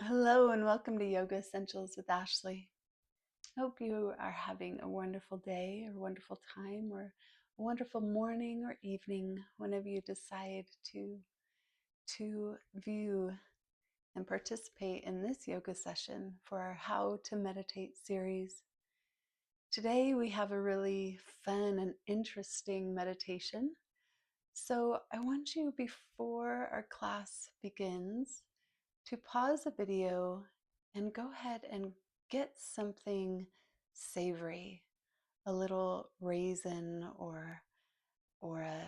Hello and welcome to Yoga Essentials with Ashley. Hope you are having a wonderful day or wonderful time or a wonderful morning or evening whenever you decide to view and participate in this yoga session for our How to Meditate series. Today we have a really fun and interesting meditation. So I want you, before our class begins, to pause the video and go ahead and get something savory, a little raisin or a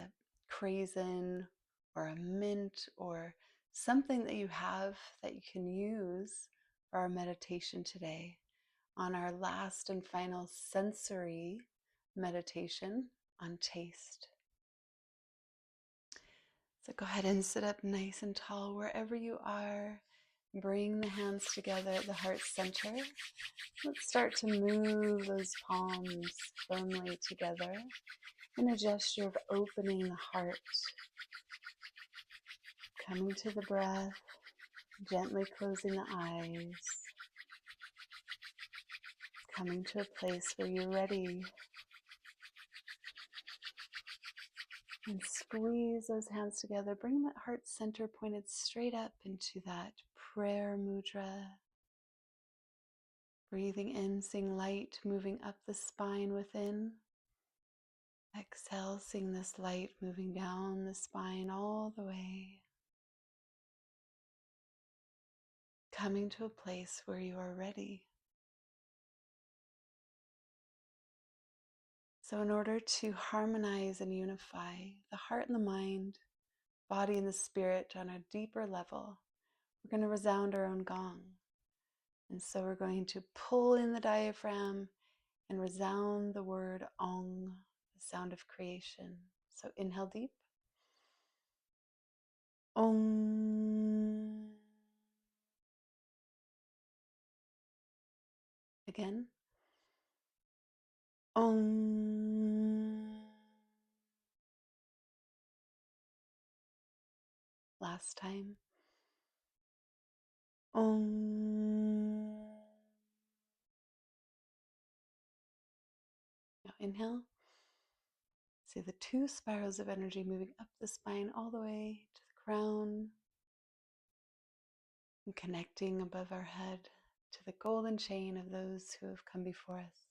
craisin or a mint or something that you have that you can use for our meditation today on our last and final sensory meditation on taste. So go ahead and sit up nice and tall wherever you are. Bring the hands together at the heart center. Let's start to move those palms firmly together in a gesture of opening the heart. Coming to the breath, gently closing the eyes. Coming to a place where you're ready. And squeeze those hands together. Bring that heart center pointed straight up into that prayer mudra. Breathing in, seeing light moving up the spine within. Exhale, seeing this light moving down the spine all the way. Coming to a place where you are ready. So in order to harmonize and unify the heart and the mind, body and the spirit on a deeper level, we're going to resound our own gong. And so we're going to pull in the diaphragm and resound the word Ong, the sound of creation. So inhale deep. Om. Again. Om. Last time. Om. Now inhale. See the two spirals of energy moving up the spine all the way to the crown and connecting above our head to the golden chain of those who have come before us.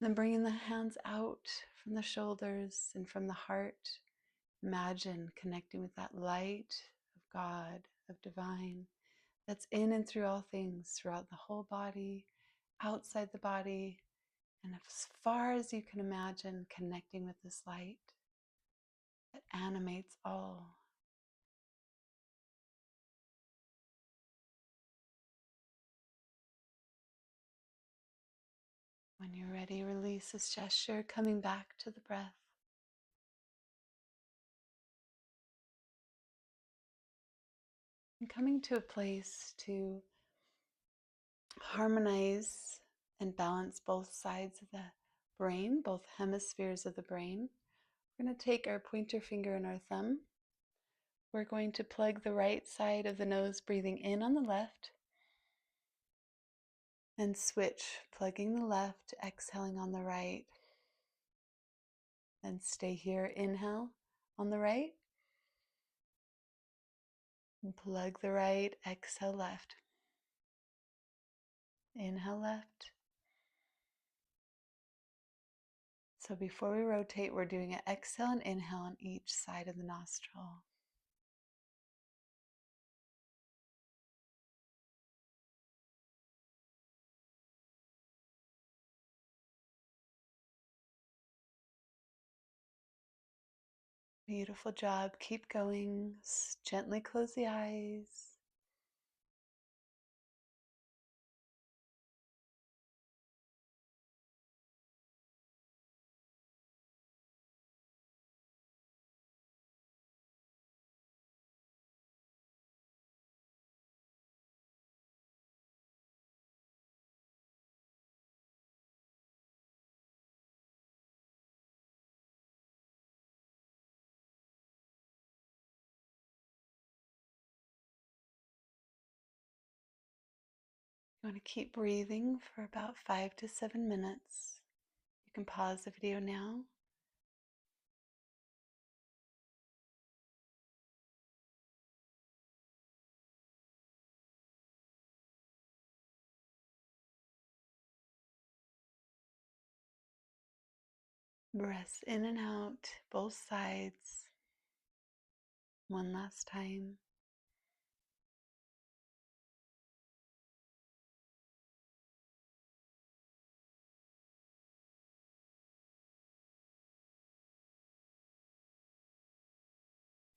Then bringing the hands out from the shoulders and from the heart. Imagine connecting with that light of God, of divine, that's in and through all things, throughout the whole body, outside the body, and as far as you can imagine, connecting with this light that animates all. When you're ready, release this gesture, coming back to the breath. And coming to a place to harmonize and balance both sides of the brain, both hemispheres of the brain. We're going to take our pointer finger and our thumb. We're going to plug the right side of the nose, breathing in on the left, and switch, plugging the left, exhaling on the right. And stay here, inhale on the right, and plug the right, exhale left. Inhale left. So before we rotate, we're doing an exhale and inhale on each side of the nostril. Beautiful job. Keep going. Gently close the eyes. You want to keep breathing for about 5 to 7 minutes. You can pause the video now. Breaths in and out, both sides. One last time.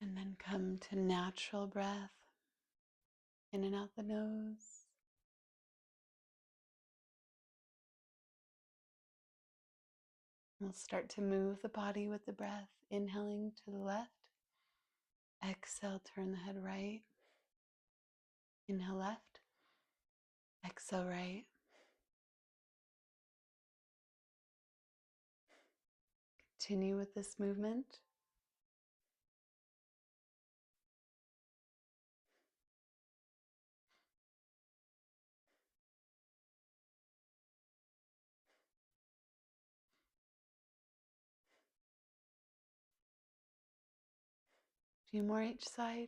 And then come to natural breath, in and out the nose. We'll start to move the body with the breath, inhaling to the left. Exhale, turn the head right. Inhale left. Exhale right. Continue with this movement. A few more each side.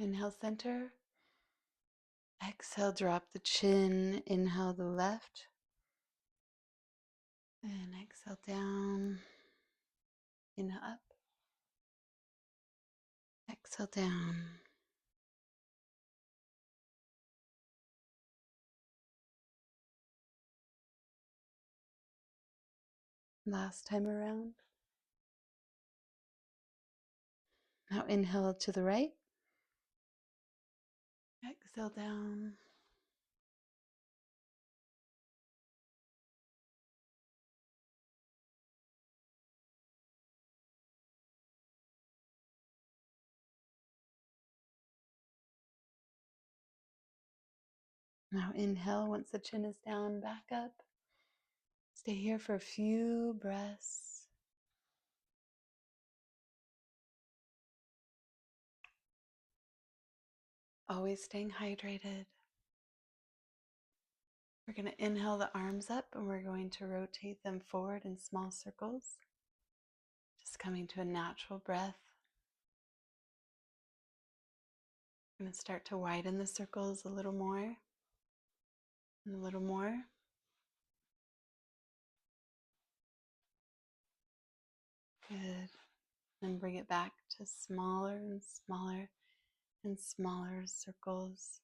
Inhale center. Exhale, drop the chin. Inhale the left. And exhale down. Inhale up. Exhale down. Last time around. Now inhale to the right. Exhale down. Now inhale once the chin is down, back up. Stay here for a few breaths. Always staying hydrated. We're going to inhale the arms up and we're going to rotate them forward in small circles. Just coming to a natural breath. I'm going to start to widen the circles a little more and a little more. Good. Then bring it back to smaller and smaller and smaller circles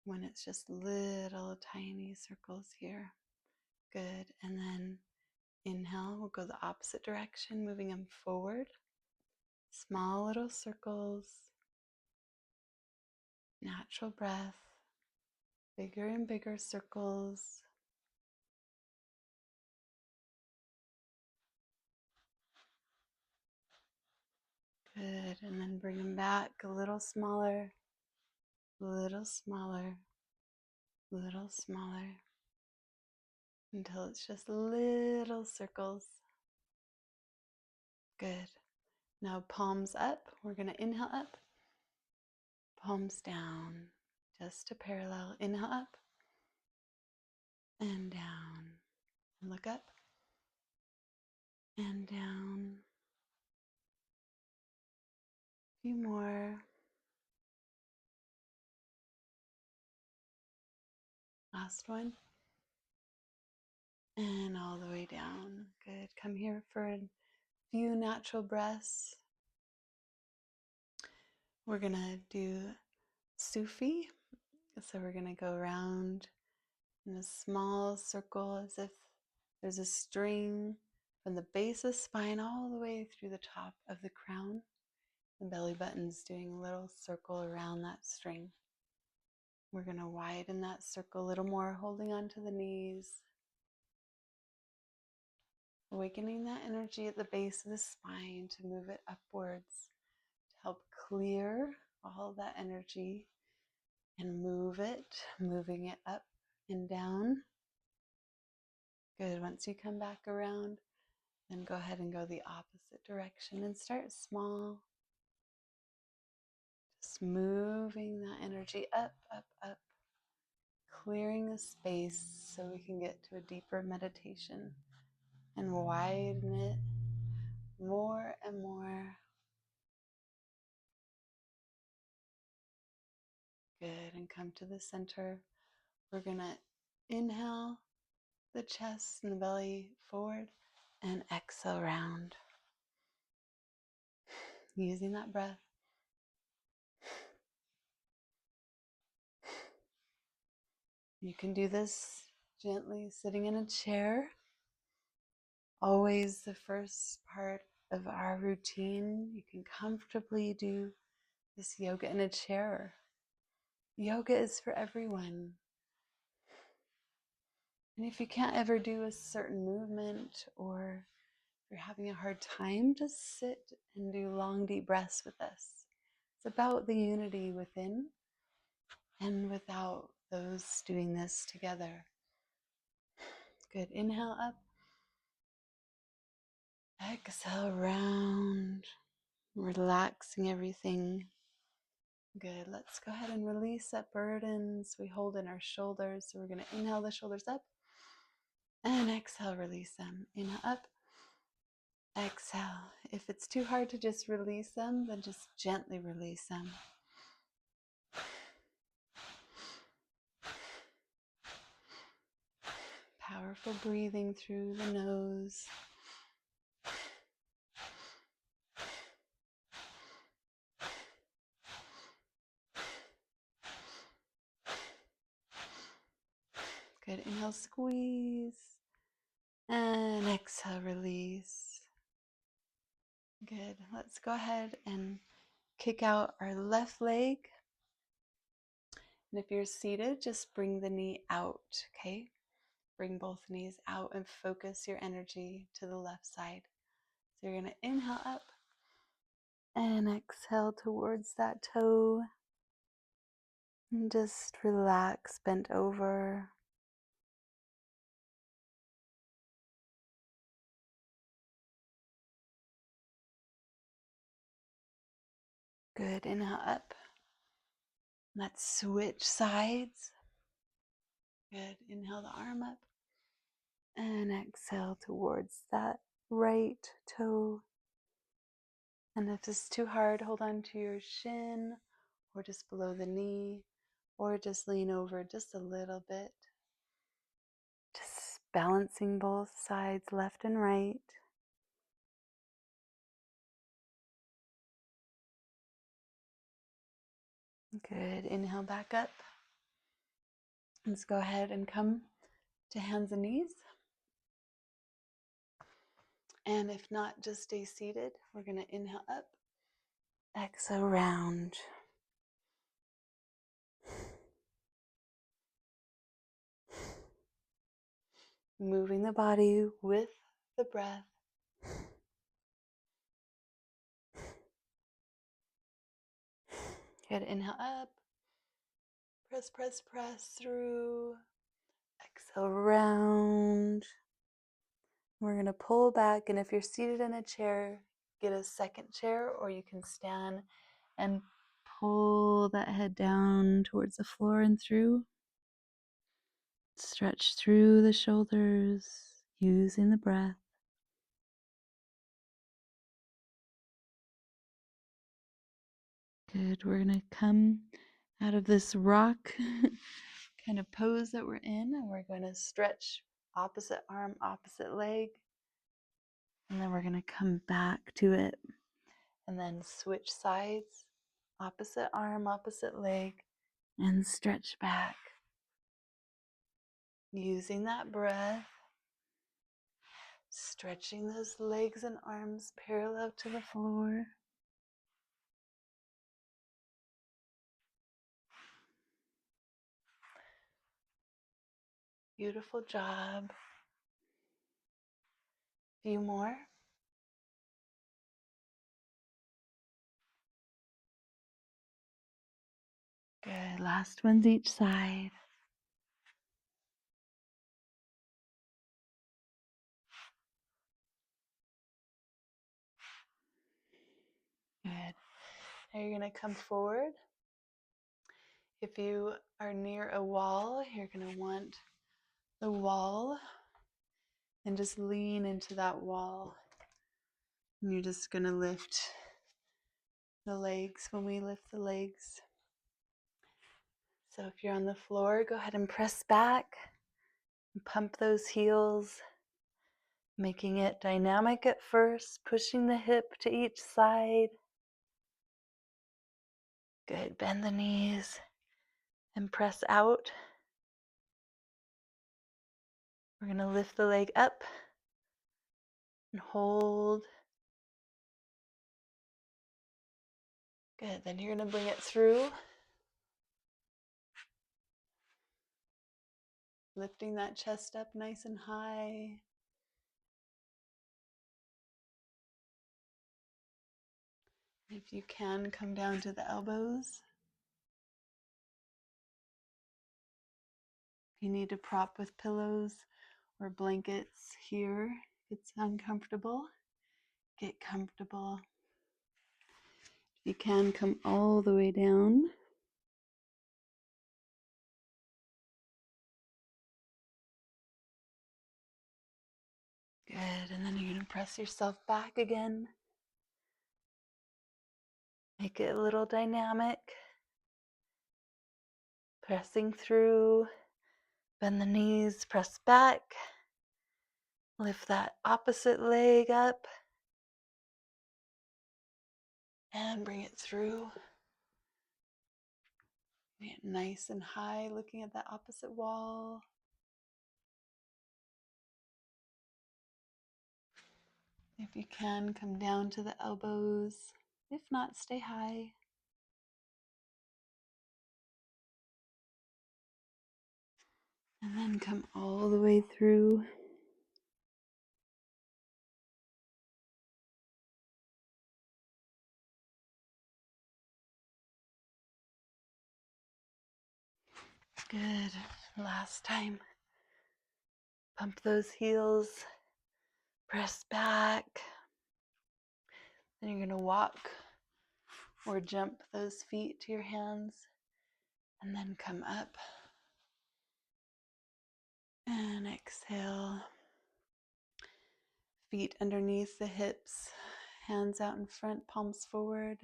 when it's just little tiny circles here. Good. And then inhale, we'll go the opposite direction, moving them forward. Small little circles. Natural breath. Bigger and bigger circles. Good. And then bring them back a little smaller, little smaller, little smaller, until it's just little circles. Good. Now palms up. We're going to inhale up. Palms down. Just a parallel. Inhale up. And down. And look up. And down. A few more. Last one. And all the way down. Good. Come here for a few natural breaths. We're going to do Sufi. So we're going to go around in a small circle as if there's a string from the base of the spine all the way through the top of the crown. The belly button's doing a little circle around that string. We're going to widen that circle a little more, holding onto the knees. Awakening that energy at the base of the spine to move it upwards, to help clear all that energy and move it, moving it up and down. Good. Once you come back around, Then go ahead and go the opposite direction and start small. Just moving that energy up, up, up, clearing a space so we can get to a deeper meditation and widen it more and more. Good. And come to the center. We're going to inhale the chest and the belly forward and exhale round. Using that breath. You can do this gently sitting in a chair. Always the first part of our routine. You can comfortably do this yoga in a chair. Yoga is for everyone. And if you can't ever do a certain movement, or if you're having a hard time, just sit and do long, deep breaths with us. It's about the unity within and without those doing this together. Good. Inhale up. Exhale round. Relaxing everything. Good. Let's go ahead and release that burdens we hold in our shoulders. So we're going to inhale the shoulders up and exhale, release them. Inhale up, exhale. If it's too hard to just release them, then just gently release them. Powerful breathing through the nose. Good. Inhale, squeeze. And exhale, release. Good. Let's go ahead and kick out our left leg. And if you're seated, just bring the knee out, okay? Bring both knees out and focus your energy to the left side. So you're going to inhale up and exhale towards that toe. And just relax, bent over. Good. Inhale up. Let's switch sides. Good. Inhale the arm up. And exhale towards that right toe. And if this is too hard, hold on to your shin or just below the knee, or just lean over just a little bit. Just balancing both sides, left and right. Good. Inhale back up. Let's go ahead and come to hands and knees. And if not, just stay seated. We're going to inhale up, exhale round. Moving the body with the breath. Good. Inhale up. Press, press, press through. Exhale round. We're going to pull back. And if you're seated in a chair, get a second chair, or you can stand and pull that head down towards the floor and through. Stretch through the shoulders using the breath. Good. We're going to come out of this rock kind of pose that we're in, and we're going to stretch opposite arm, opposite leg. And then we're going to come back to it and then switch sides, opposite arm, opposite leg, and stretch back. Using that breath, stretching those legs and arms parallel to the floor. Beautiful job. Few more. Good. Last ones each side. Now you're going to come forward. If you are near a wall, you're going to want the wall and just lean into that wall. And you're just going to lift the legs when we lift the legs. So if you're on the floor, go ahead and press back and pump those heels, making it dynamic at first, pushing the hip to each side. Good. Bend the knees and press out. We're going to lift the leg up and hold. Good. Then you're going to bring it through, lifting that chest up nice and high. If you can, come down to the elbows. If you need to prop with pillows or blankets here, if it's uncomfortable, get comfortable. If you can, come all the way down. Good, and then you're going to press yourself back again. Make it a little dynamic. Pressing through, bend the knees, press back. Lift that opposite leg up. And bring it through. Get nice and high, looking at that opposite wall. If you can, come down to the elbows. If not, stay high. And then come all the way through. Good. Last time. Pump those heels. Press back. Then you're going to walk or jump those feet to your hands. And then come up. And exhale. Feet underneath the hips. Hands out in front, palms forward.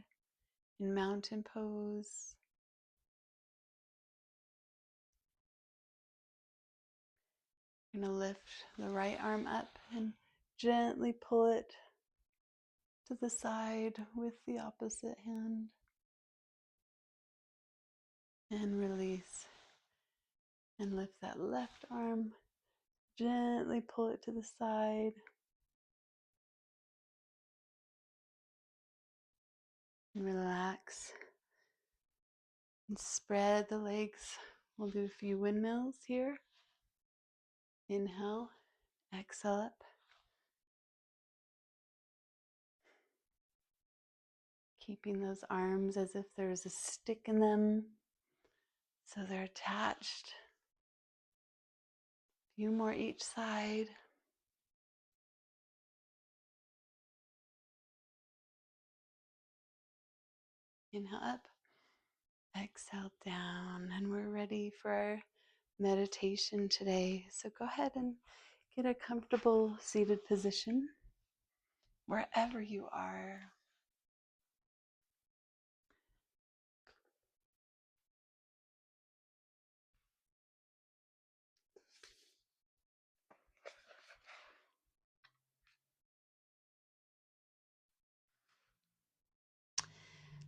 In mountain pose. You're going to lift the right arm up and gently pull it to the side with the opposite hand. And release. And lift that left arm. Gently pull it to the side. And relax. And spread the legs. We'll do a few windmills here. Inhale. Exhale up. Keeping those arms as if there's a stick in them. So they're attached. A few more each side. Inhale up. Exhale down. And we're ready for our meditation today. So go ahead and get a comfortable seated position wherever you are.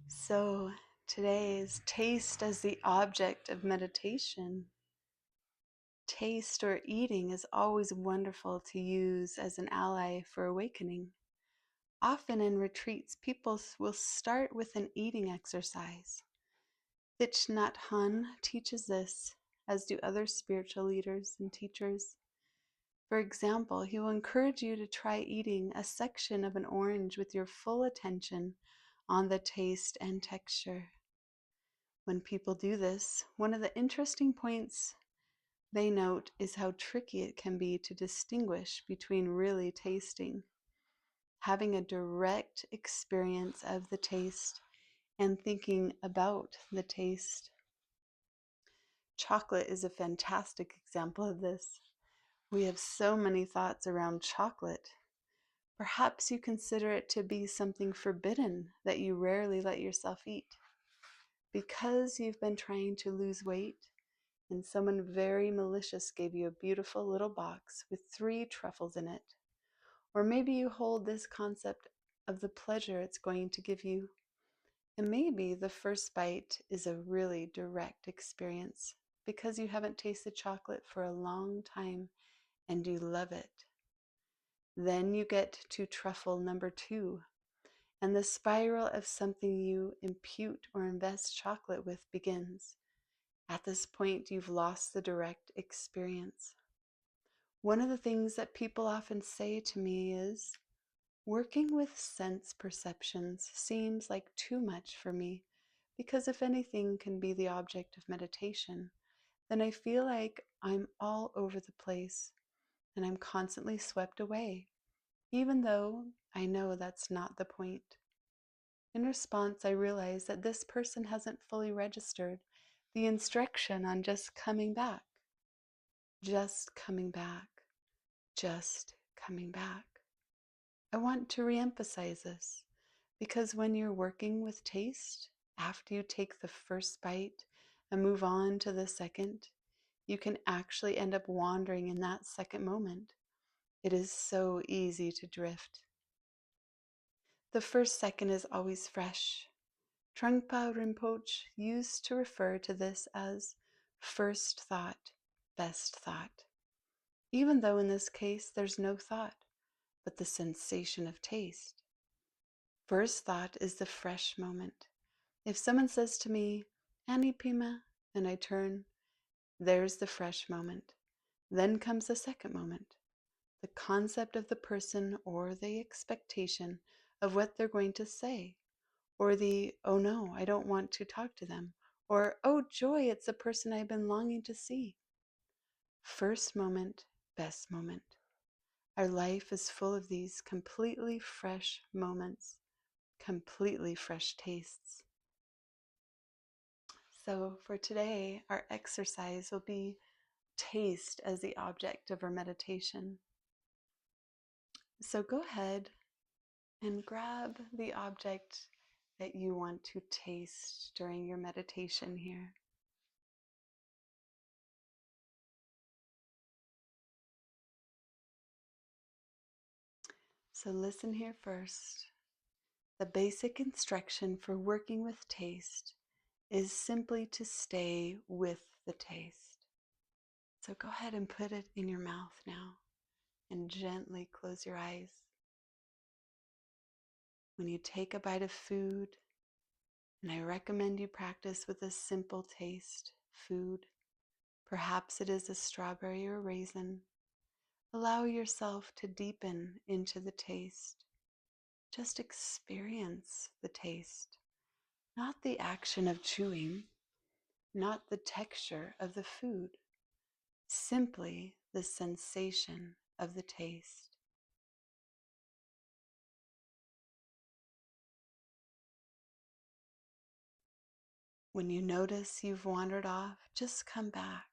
So today is taste as the object of meditation. Taste or eating is always wonderful to use as an ally for awakening. Often in retreats, people will start with an eating exercise. Thich Nhat Hanh teaches this, as do other spiritual leaders and teachers. For example, he will encourage you to try eating a section of an orange with your full attention on the taste and texture. When people do this, one of the interesting points they note is how tricky it can be to distinguish between really tasting, having a direct experience of the taste, and thinking about the taste. Chocolate is a fantastic example of this. We have so many thoughts around chocolate. Perhaps you consider it to be something forbidden that you rarely let yourself eat. Because you've been trying to lose weight, and someone very malicious gave you a beautiful little box with 3 truffles in it. Or maybe you hold this concept of the pleasure it's going to give you. And maybe the first bite is a really direct experience because you haven't tasted chocolate for a long time and you love it. Then you get to truffle number 2, and the spiral of something you impute or invest chocolate with begins. At this point, you've lost the direct experience. One of the things that people often say to me is, working with sense perceptions seems like too much for me, because if anything can be the object of meditation, then I feel like I'm all over the place and I'm constantly swept away, even though I know that's not the point. In response, I realize that this person hasn't fully registered the instruction on just coming back, just coming back, just coming back. I want to reemphasize this because when you're working with taste, after you take the first bite and move on to the second, you can actually end up wandering in that second moment. It is so easy to drift. The first second is always fresh. Trungpa Rinpoche used to refer to this as first thought, best thought, even though in this case there's no thought, but the sensation of taste. First thought is the fresh moment. If someone says to me, Annie Pima, and I turn, there's the fresh moment. Then comes the second moment, the concept of the person or the expectation of what they're going to say, or the, oh no, I don't want to talk to them, or, oh joy, it's the person I've been longing to see. First moment, best moment. Our life is full of these completely fresh moments, completely fresh tastes. So for today, our exercise will be taste as the object of our meditation. So go ahead and grab the object that you want to taste during your meditation here. So listen here first. The basic instruction for working with taste is simply to stay with the taste. So go ahead and put it in your mouth now and gently close your eyes. When you take a bite of food, and I recommend you practice with a simple taste food, perhaps it is a strawberry or a raisin, allow yourself to deepen into the taste. Just experience the taste, not the action of chewing, not the texture of the food, simply the sensation of the taste. When you notice you've wandered off, just come back.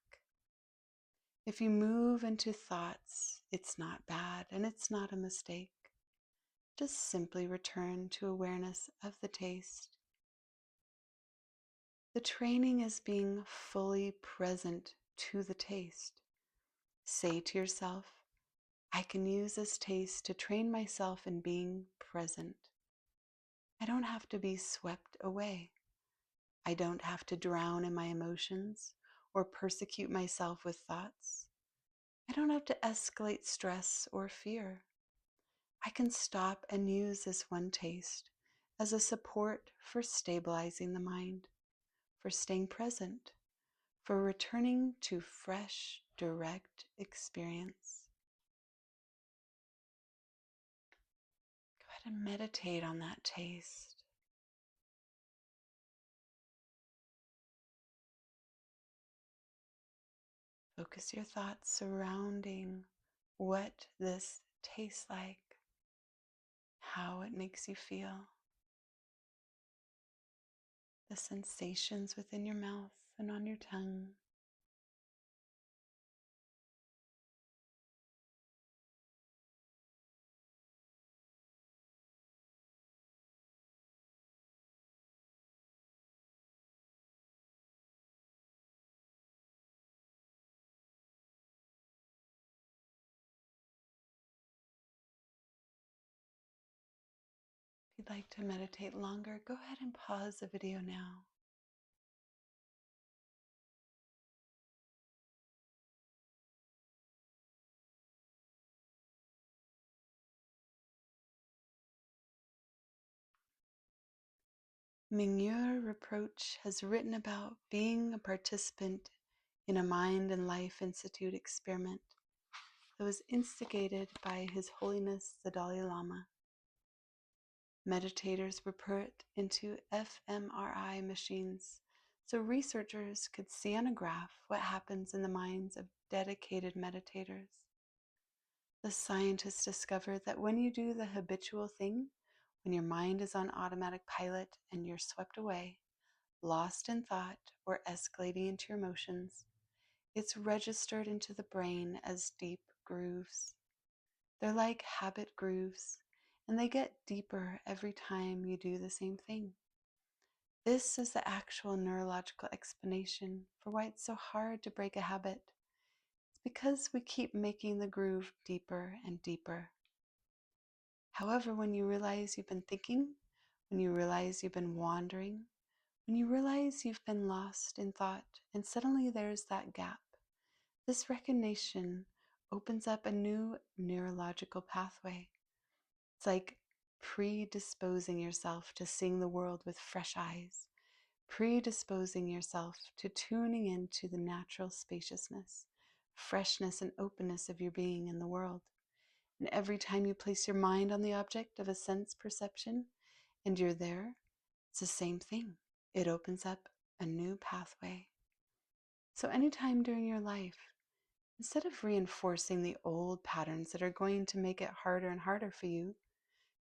If you move into thoughts, it's not bad and it's not a mistake. Just simply return to awareness of the taste. The training is being fully present to the taste. Say to yourself, I can use this taste to train myself in being present. I don't have to be swept away. I don't have to drown in my emotions or persecute myself with thoughts. I don't have to escalate stress or fear. I can stop and use this one taste as a support for stabilizing the mind, for staying present, for returning to fresh, direct experience. Go ahead and meditate on that taste. Focus your thoughts surrounding what this tastes like, how it makes you feel. the sensations within your mouth and on your tongue. If you'd like to meditate longer, go ahead and pause the video now. Mingyur Reproach has written about being a participant in a Mind and Life Institute experiment that was instigated by His Holiness the Dalai Lama. Meditators were put into fMRI machines so researchers could see on a graph what happens in the minds of dedicated meditators. The scientists discovered that when you do the habitual thing, when your mind is on automatic pilot and you're swept away, lost in thought, or escalating into your emotions, it's registered into the brain as deep grooves. They're like habit grooves, and they get deeper every time you do the same thing. This is the actual neurological explanation for why it's so hard to break a habit. It's because we keep making the groove deeper and deeper. However, when you realize you've been thinking, when you realize you've been wandering, when you realize you've been lost in thought, and suddenly there's that gap, this recognition opens up a new neurological pathway. It's like predisposing yourself to seeing the world with fresh eyes, predisposing yourself to tuning into the natural spaciousness, freshness, and openness of your being in the world. And every time you place your mind on the object of a sense perception and you're there, it's the same thing. It opens up a new pathway. So anytime during your life, instead of reinforcing the old patterns that are going to make it harder and harder for you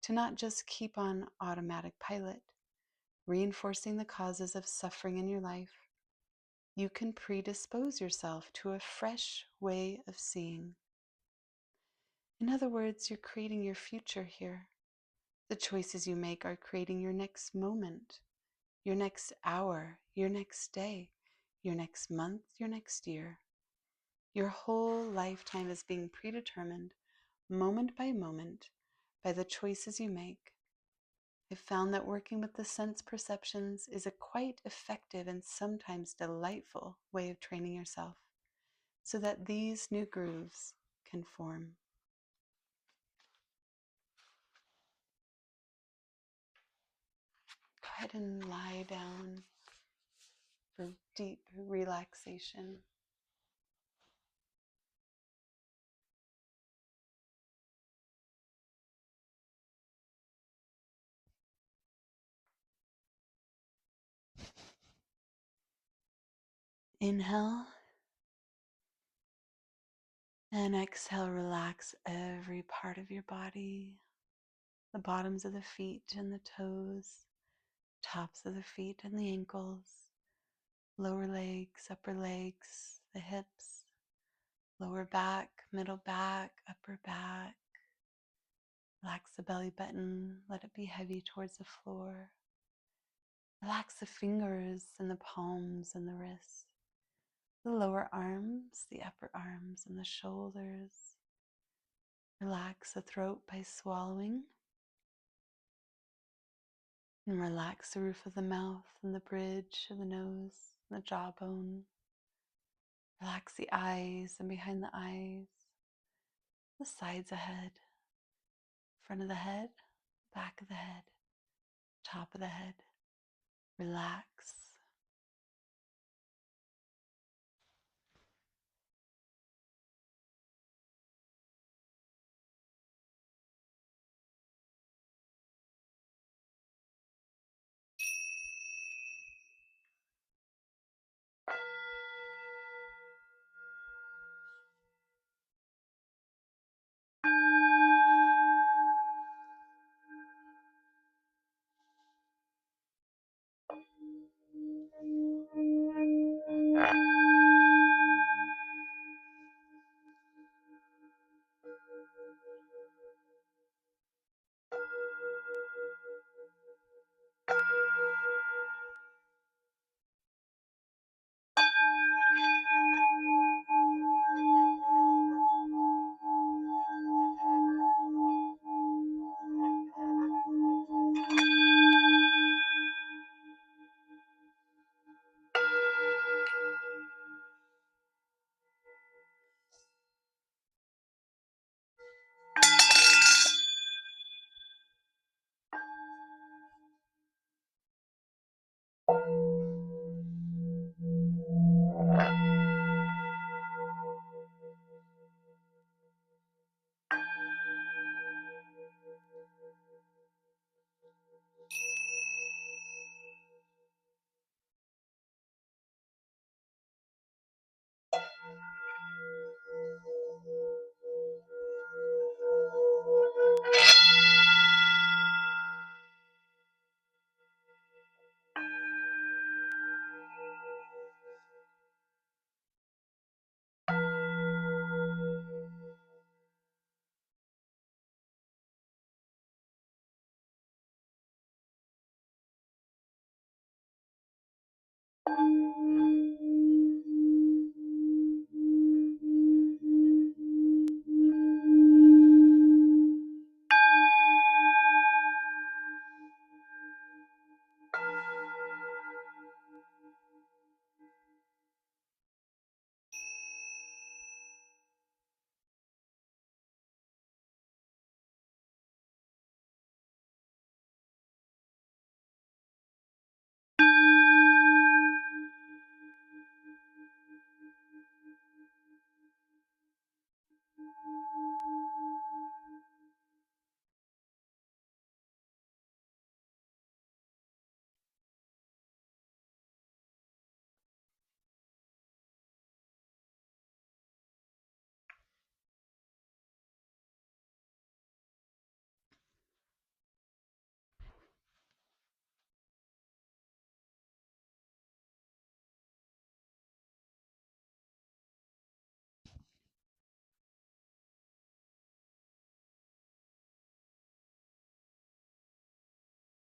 to not just keep on automatic pilot, reinforcing the causes of suffering in your life, you can predispose yourself to a fresh way of seeing. In other words, you're creating your future here. The choices you make are creating your next moment, your next hour, your next day, your next month, your next year. Your whole lifetime is being predetermined, moment by moment, by the choices you make. I've found that working with the sense perceptions is a quite effective and sometimes delightful way of training yourself so that these new grooves can form. Go ahead and lie down for deep relaxation. Inhale and exhale, relax every part of your body, the bottoms of the feet and the toes, tops of the feet and the ankles, lower legs, upper legs, the hips, lower back, middle back, upper back. Relax the belly button, let it be heavy towards the floor. Relax the fingers and the palms and the wrists, the lower arms, the upper arms, and the shoulders. Relax the throat by swallowing. And relax the roof of the mouth and the bridge of the nose and the jawbone. Relax the eyes and behind the eyes, the sides ahead, front of the head, back of the head, top of the head. Relax.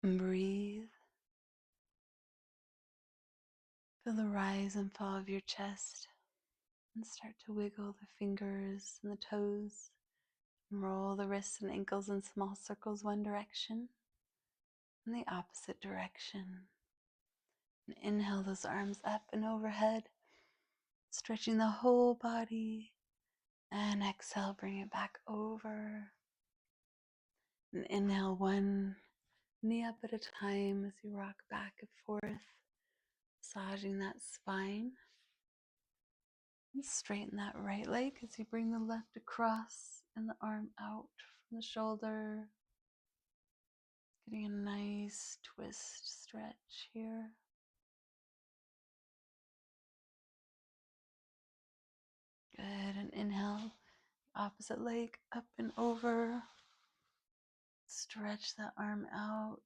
And breathe. Feel the rise and fall of your chest and start to wiggle the fingers and the toes and roll the wrists and ankles in small circles one direction and the opposite direction. And inhale those arms up and overhead, stretching the whole body. And exhale, bring it back over. And inhale one knee up at a time as you rock back and forth, massaging that spine. And straighten that right leg as you bring the left across and the arm out from the shoulder. Getting a nice twist stretch here. Good. And inhale, opposite leg up and over. Stretch the arm out.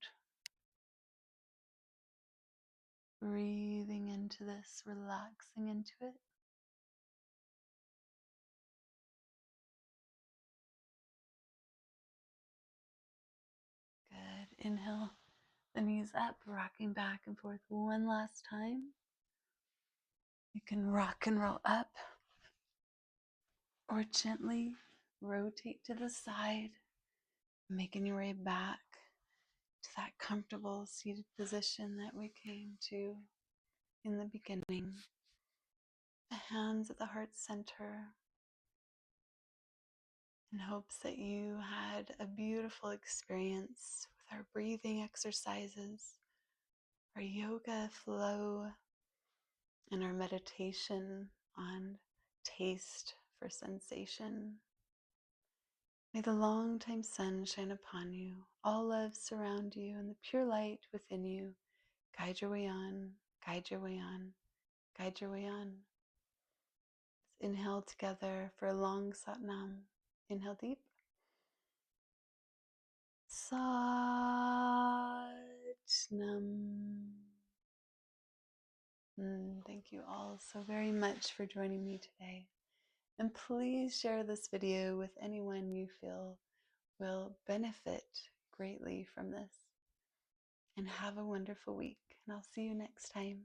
Breathing into this, relaxing into it. Good. Inhale, the knees up, rocking back and forth one last time. You can rock and roll up or gently rotate to the side, making your way back to that comfortable seated position that we came to in the beginning. The hands at the heart center, in hopes that you had a beautiful experience with our breathing exercises, our yoga flow, and our meditation on taste for sensation. May the long-time sun shine upon you, all love surround you, and the pure light within you guide your way on, guide your way on, guide your way on. Let's inhale together for a long Satnam. Inhale deep. Satnam. Thank you all so very much for joining me today. And please share this video with anyone you feel will benefit greatly from this. And have a wonderful week. And I'll see you next time.